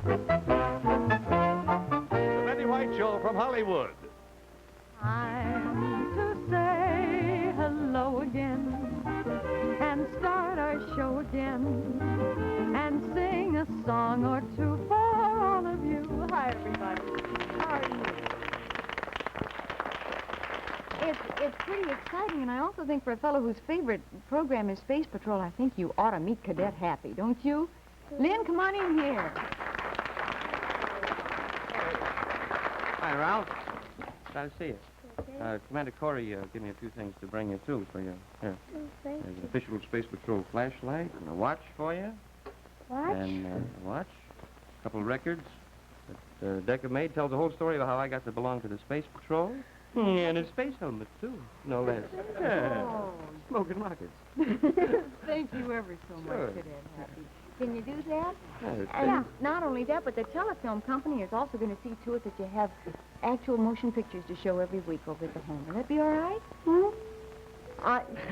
The Betty White Show from Hollywood. Time to say hello again and start our show again and sing a song or two for all of you. Hi, everybody. How are you? It's pretty exciting, and I also think for a fellow whose favorite program is Space Patrol, I think you ought to meet Cadet Happy, don't you? Lynn, come on in here. Hi, Ralph. Glad to see you. Commander Corey gave me a few things to bring you, too, for you. Here. There's an official Space Patrol flashlight and a watch for you. Watch? And a watch, a couple of records that Decca made. Tells the whole story of how I got to belong to the Space Patrol. And a space helmet, too. No less. Yeah. Oh. Smoking rockets. Thank you ever so Sure. much, Cadet Happy. Can you do that? Yeah, And not only that, but the telefilm company is also going to see to it that you have actual motion pictures to show every week over at the home. Will that be all right?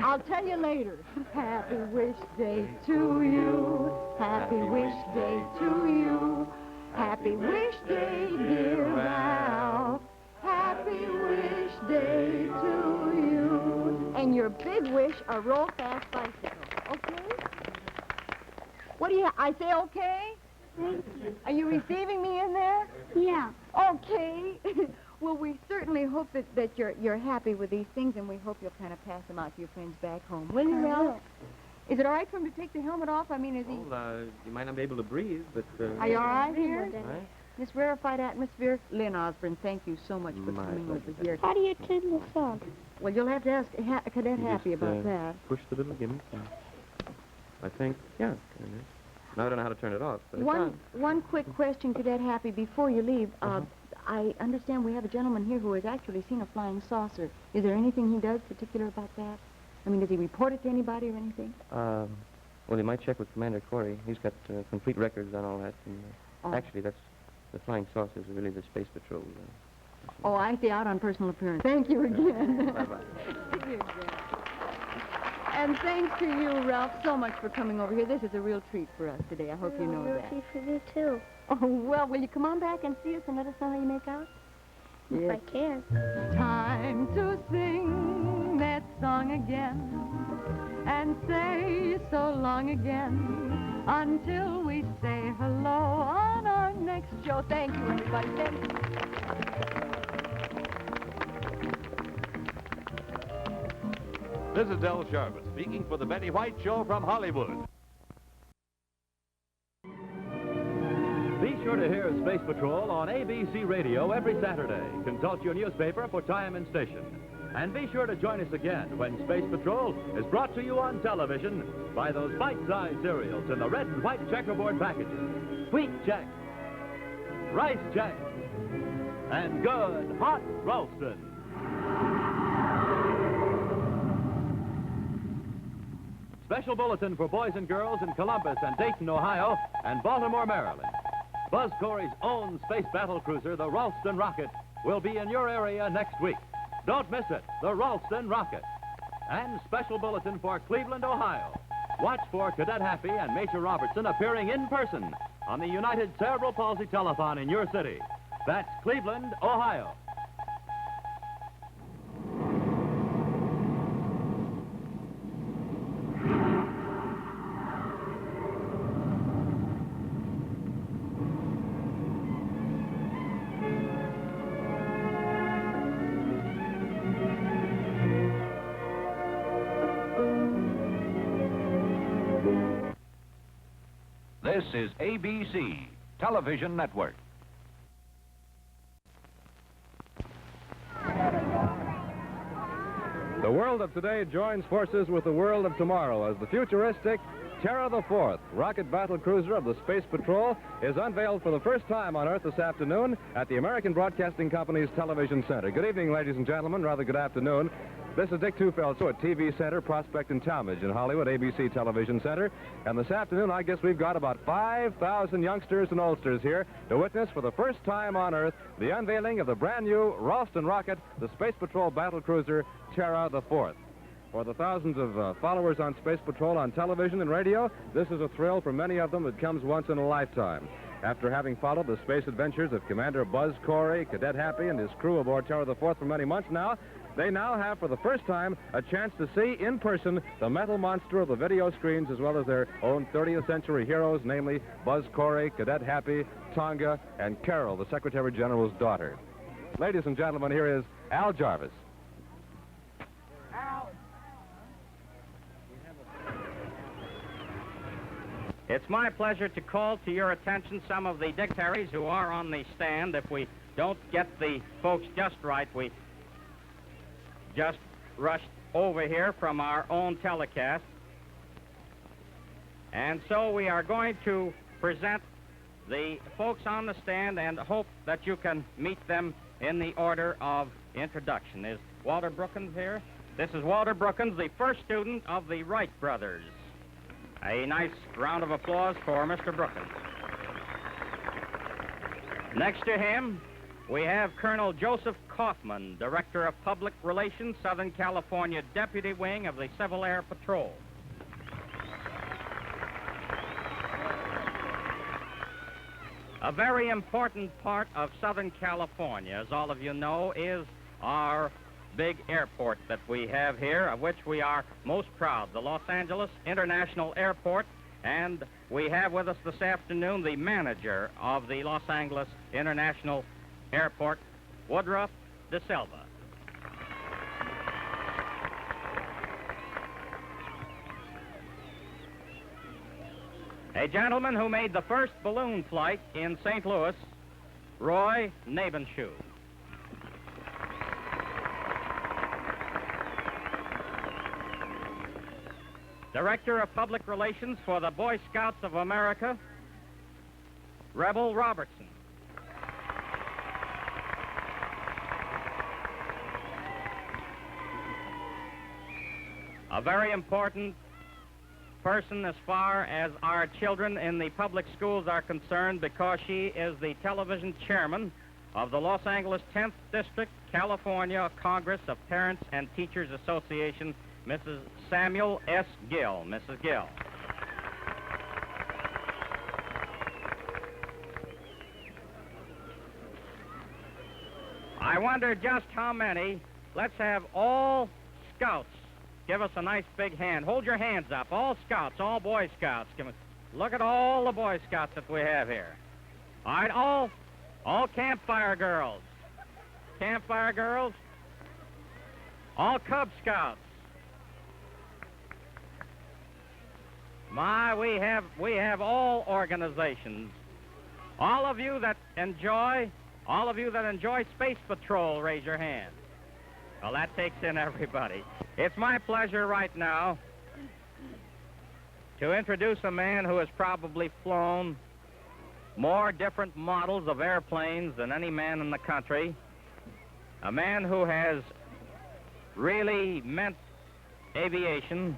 I'll tell you later. Happy Wish Day to you. Happy Wish Day to you. Happy Wish Day, dear Ralph. Happy Wish Day to you. And your big wish, a roll-fast bicycle. Okay? What do you... I say okay? Thank you. Are you receiving me in there? Yeah. Okay. Well, we certainly hope that you're happy with these things, and we hope you'll kind of pass them out to your friends back home. Will you, I Ralph? will. Is it all right for him to take the helmet off? I mean, is he... Well, you might not be able to breathe, but... Are you all right here? Right? This rarefied atmosphere? Lynn Osborne, thank you so much for My coming over pleasure. here. How do you turn this on? Well, you'll have to ask Cadet You Happy just, about that. Push the little gimmick. I think, yeah. Now I don't know how to turn it off, but it's One quick question, Cadet Happy, before you leave. I understand we have a gentleman here who has actually seen a flying saucer. Is there anything he does particular about that? I mean, does he report it to anybody or anything? Well, you might check with Commander Corey. He's got complete records on all that. And, actually, that's the flying saucers are really the Space Patrol. Oh, I see, out on personal appearance. Thank you again. Bye-bye. See you again. And thanks to you, Ralph, so much for coming over here. This is a real treat for us today. I hope you know that. Roti for me, too. Oh, well, will you come on back and see us and let us know how you make out? If I can. Time to sing that song again and say so long again until we say hello on our next show. Thank you, everybody. Thank you. This is Del Sharbutt speaking for the Betty White Show from Hollywood. Be sure to hear Space Patrol on ABC Radio every Saturday. Consult your newspaper for time and station. And be sure to join us again when Space Patrol is brought to you on television by those bite-sized cereals in the red and white checkerboard packages. Wheat Chex, Rice Chex, and good hot Ralston. Special bulletin for boys and girls in Columbus and Dayton, Ohio, and Baltimore, Maryland. Buzz Corey's own space battle cruiser, the Ralston Rocket, will be in your area next week. Don't miss it, the Ralston Rocket. And special bulletin for Cleveland, Ohio. Watch for Cadet Happy and Major Robertson appearing in person on the United Cerebral Palsy Telethon in your city. That's Cleveland, Ohio. This is ABC Television Network. The world of today joins forces with the world of tomorrow as the futuristic Terra the Fourth, rocket battle cruiser of the Space Patrol, is unveiled for the first time on Earth this afternoon at the American Broadcasting Company's Television Center. Good evening, ladies and gentlemen. Rather good afternoon. This is Dick Tufeld at TV Center, Prospect and Talmadge in Hollywood, ABC Television Center. And this afternoon, I guess we've got about 5,000 youngsters and oldsters here to witness for the first time on Earth the unveiling of the brand new Ralston rocket, the Space Patrol battle cruiser Terra the Fourth. For the thousands of followers on Space Patrol on television and radio, this is a thrill for many of them that comes once in a lifetime. After having followed the space adventures of Commander Buzz Corey, Cadet Happy, and his crew aboard Terror the Fourth for many months now, they now have, for the first time, a chance to see in person the metal monster of the video screens, as well as their own 30th century heroes, namely Buzz Corey, Cadet Happy, Tonga, and Carol, the Secretary General's daughter. Ladies and gentlemen, here is Al Jarvis. It's my pleasure to call to your attention some of the dignitaries who are on the stand. If we don't get the folks just right, we just rushed over here from our own telecast. And so we are going to present the folks on the stand and hope that you can meet them in the order of introduction. Is Walter Brookins here? This is Walter Brookins, the first student of the Wright brothers. A nice round of applause for Mr. Brookins. Next to him, we have Colonel Joseph Kaufman, Director of Public Relations, Southern California Deputy Wing of the Civil Air Patrol. A very important part of Southern California, as all of you know, is our big airport that we have here, of which we are most proud, the Los Angeles International Airport. And we have with us this afternoon the manager of the Los Angeles International Airport, Woodruff De Silva. A gentleman who made the first balloon flight in St. Louis, Roy Nabenschuh. Director of Public Relations for the Boy Scouts of America, Rebel Robertson. A very important person as far as our children in the public schools are concerned, because she is the television chairman of the Los Angeles 10th District, California Congress of Parents and Teachers Association, Mrs. Samuel S. Gill. Mrs. Gill. I wonder just how many. Let's have all Scouts give us a nice big hand. Hold your hands up. All Scouts, all Boy Scouts. Look at all the Boy Scouts that we have here. All right, all Campfire Girls. Campfire Girls. All Cub Scouts. My, we have all organizations. All of you that enjoy Space Patrol, raise your hand. Well, that takes in everybody. It's my pleasure right now to introduce a man who has probably flown more different models of airplanes than any man in the country. A man who has really meant aviation,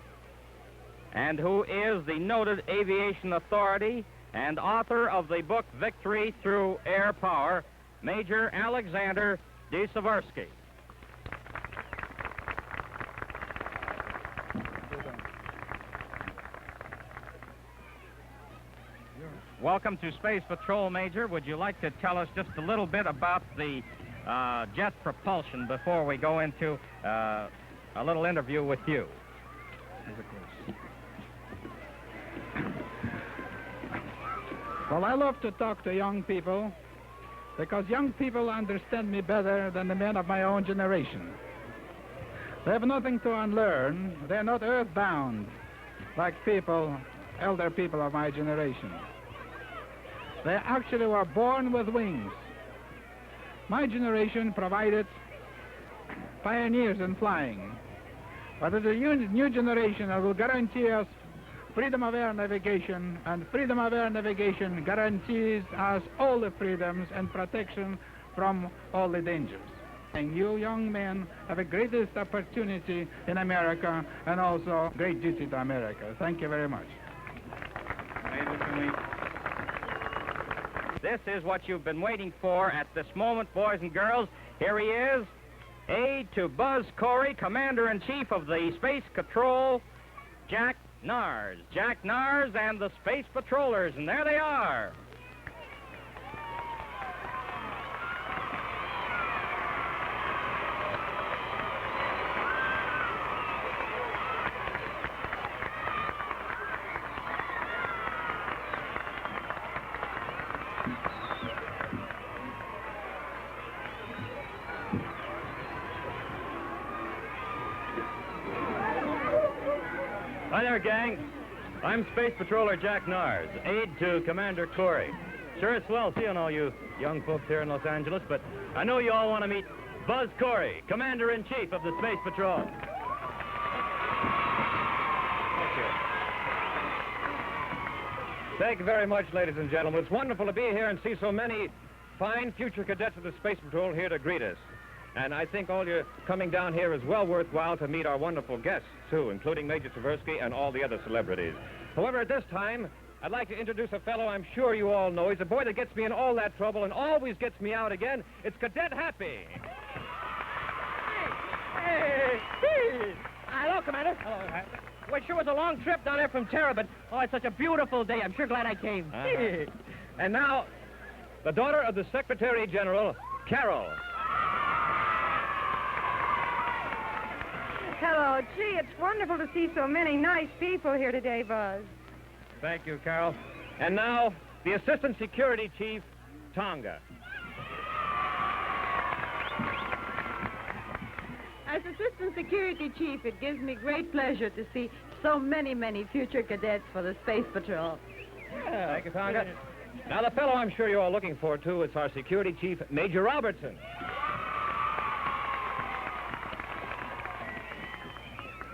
and who is the noted aviation authority and author of the book Victory Through Air Power, Major Alexander D. Seversky. Welcome to Space Patrol, Major. Would you like to tell us just a little bit about the jet propulsion before we go into a little interview with you? Well, I love to talk to young people because young people understand me better than the men of my own generation. They have nothing to unlearn. They're not earthbound like elder people of my generation. They actually were born with wings. My generation provided pioneers in flying, but there's a new generation that will guarantee us freedom of air navigation, and freedom of air navigation guarantees us all the freedoms and protection from all the dangers. And you young men have the greatest opportunity in America and also great duty to America. Thank you very much. This is what you've been waiting for at this moment, boys and girls. Here he is, aide to Buzz Corey, Commander-in-Chief of the Space Patrol, Jack Nars. Jack Nars and the Space Patrollers, and there they are. Hi there, gang. I'm Space Patroller Jack Nars, aide to Commander Corey. Sure, it's swell seeing all you young folks here in Los Angeles, but I know you all want to meet Buzz Corey, Commander-in-Chief of the Space Patrol. Thank you. Thank you very much, ladies and gentlemen. It's wonderful to be here and see so many fine future cadets of the Space Patrol here to greet us. And I think all your coming down here is well worthwhile to meet our wonderful guests, too, including Major Tversky and all the other celebrities. However, at this time, I'd like to introduce a fellow I'm sure you all know. He's a boy that gets me in all that trouble and always gets me out again. It's Cadet Happy. Hey! Hello, Commander. Hello, Happy. Well, it sure was a long trip down there from Terra, but, oh, it's such a beautiful day. I'm sure glad I came. And now, the daughter of the Secretary General, Carol. Hello, gee, it's wonderful to see so many nice people here today, Buzz. Thank you, Carol. And now, the Assistant Security Chief, Tonga. As Assistant Security Chief, it gives me great pleasure to see so many future cadets for the Space Patrol. Yeah, thank you, Tonga. Now, the fellow I'm sure you're all looking for, too, it's our Security Chief, Major Robertson.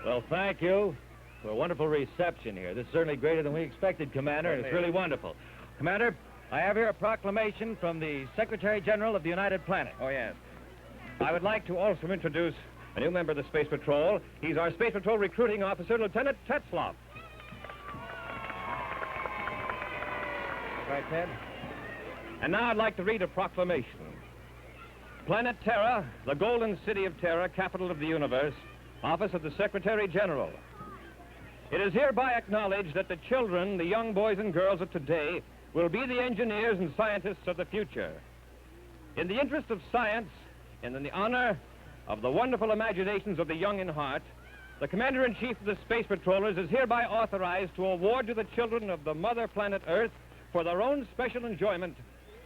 Well, thank you for a wonderful reception here. This is certainly greater than we expected, Commander, and it's really wonderful. Commander, I have here a proclamation from the Secretary General of the United Planet. Oh, yes. I would like to also introduce a new member of the Space Patrol. He's our Space Patrol recruiting officer, Lieutenant Tetzloff. Right, Ted? And now I'd like to read a proclamation. Planet Terra, the golden city of Terra, capital of the universe, Office of the Secretary General. It is hereby acknowledged that the children, the young boys and girls of today, will be the engineers and scientists of the future. In the interest of science and in the honor of the wonderful imaginations of the young in heart, the Commander-in-Chief of the Space Patrollers is hereby authorized to award to the children of the mother planet Earth, for their own special enjoyment,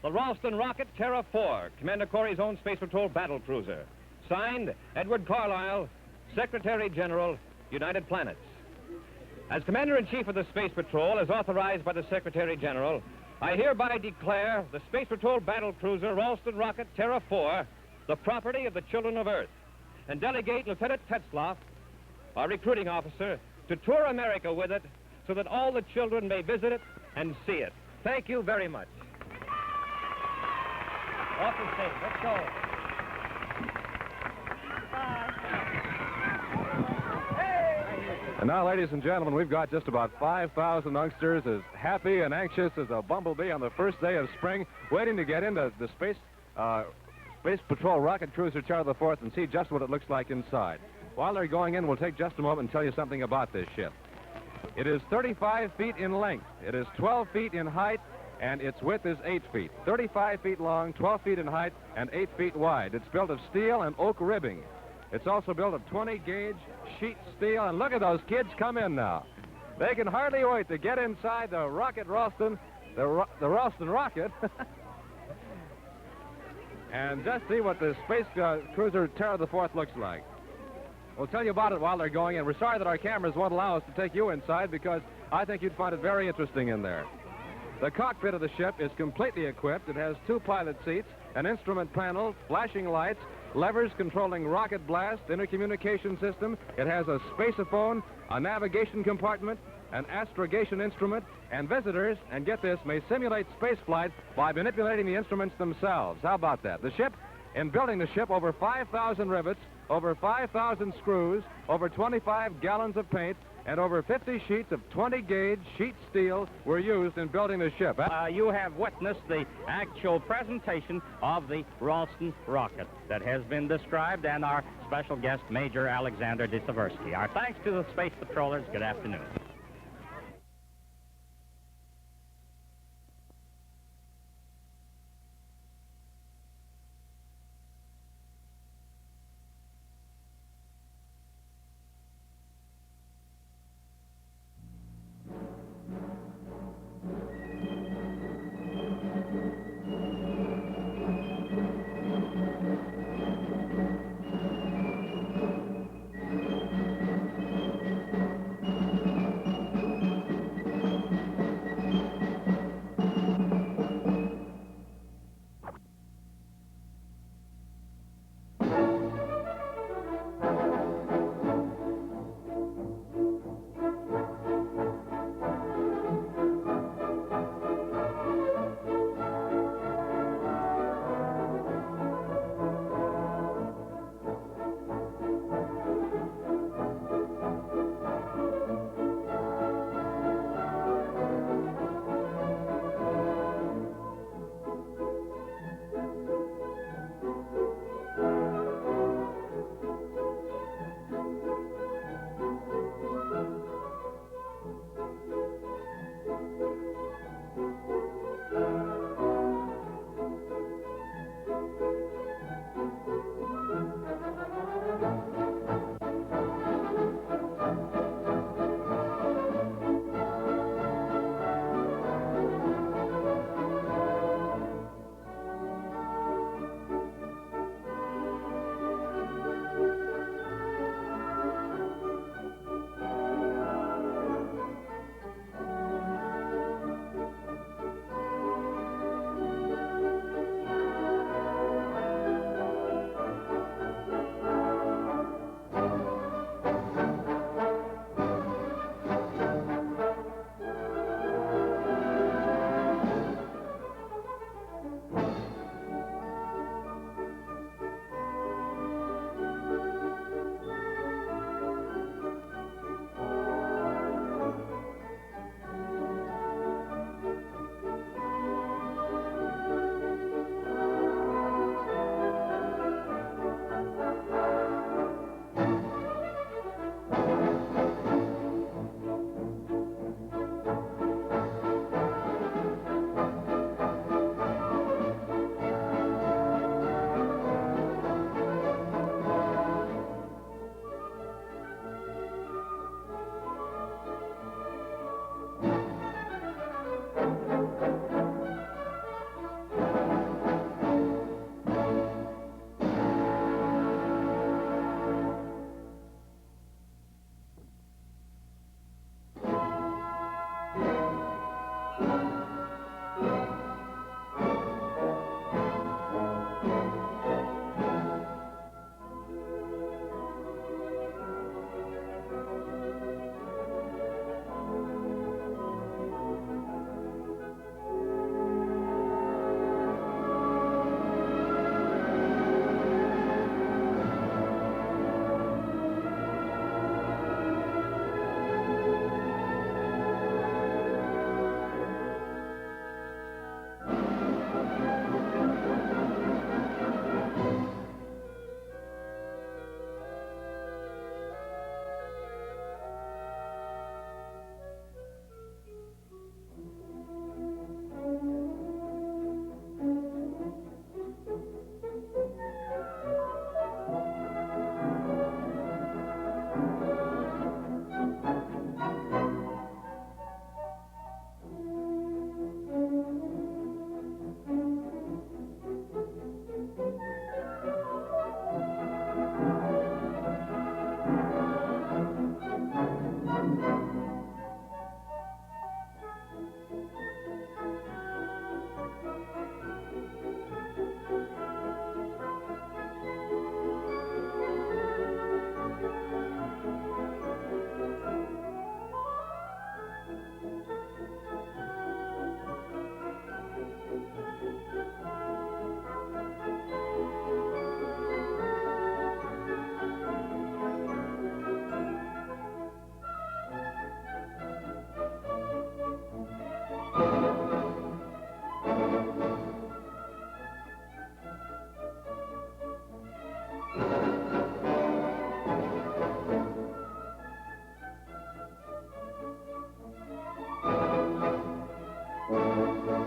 the Ralston Rocket Terra 4, Commander Corey's own Space Patrol battle cruiser. Signed, Edward Carlisle, Secretary General, United Planets. As Commander-in-Chief of the Space Patrol, as authorized by the Secretary General, I hereby declare the Space Patrol battle cruiser Ralston Rocket Terra 4 the property of the children of Earth, and delegate Lieutenant Tetzloff, our recruiting officer, to tour America with it so that all the children may visit it and see it. Thank you very much. Off the stage. Let's go. And now, ladies and gentlemen, we've got just about 5,000 youngsters as happy and anxious as a bumblebee on the first day of spring, waiting to get into the Space Patrol rocket cruiser Terra the Fourth and see just what it looks like inside. While they're going in, we'll take just a moment and tell you something about this ship. It is 35 feet in length. It is 12 feet in height, and its width is 8 feet. 35 feet long, 12 feet in height, and 8 feet wide. It's built of steel and oak ribbing. It's also built of 20-gauge sheet steel, and look at those kids come in now. They can hardly wait to get inside the rocket Ralston, the Ralston rocket, and just see what the Space Cruiser Terra the Fourth looks like. We'll tell you about it while they're going in. We're sorry that our cameras won't allow us to take you inside because I think you'd find it very interesting in there. The cockpit of the ship is completely equipped. It has 2 pilot seats, an instrument panel, flashing lights, levers controlling rocket blast, intercommunication system. It has a spaceophone, a navigation compartment, an astrogation instrument, and visitors, and get this, may simulate space flight by manipulating the instruments themselves. How about that? The ship, in building the ship, over 5,000 rivets, over 5,000 screws, over 25 gallons of paint, and over 50 sheets of 20-gauge sheet steel were used in building the ship. You have witnessed the actual presentation of the Ralston rocket that has been described, and our special guest, Major Alexander de Tversky. Our thanks to the Space Patrollers. Good afternoon.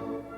you.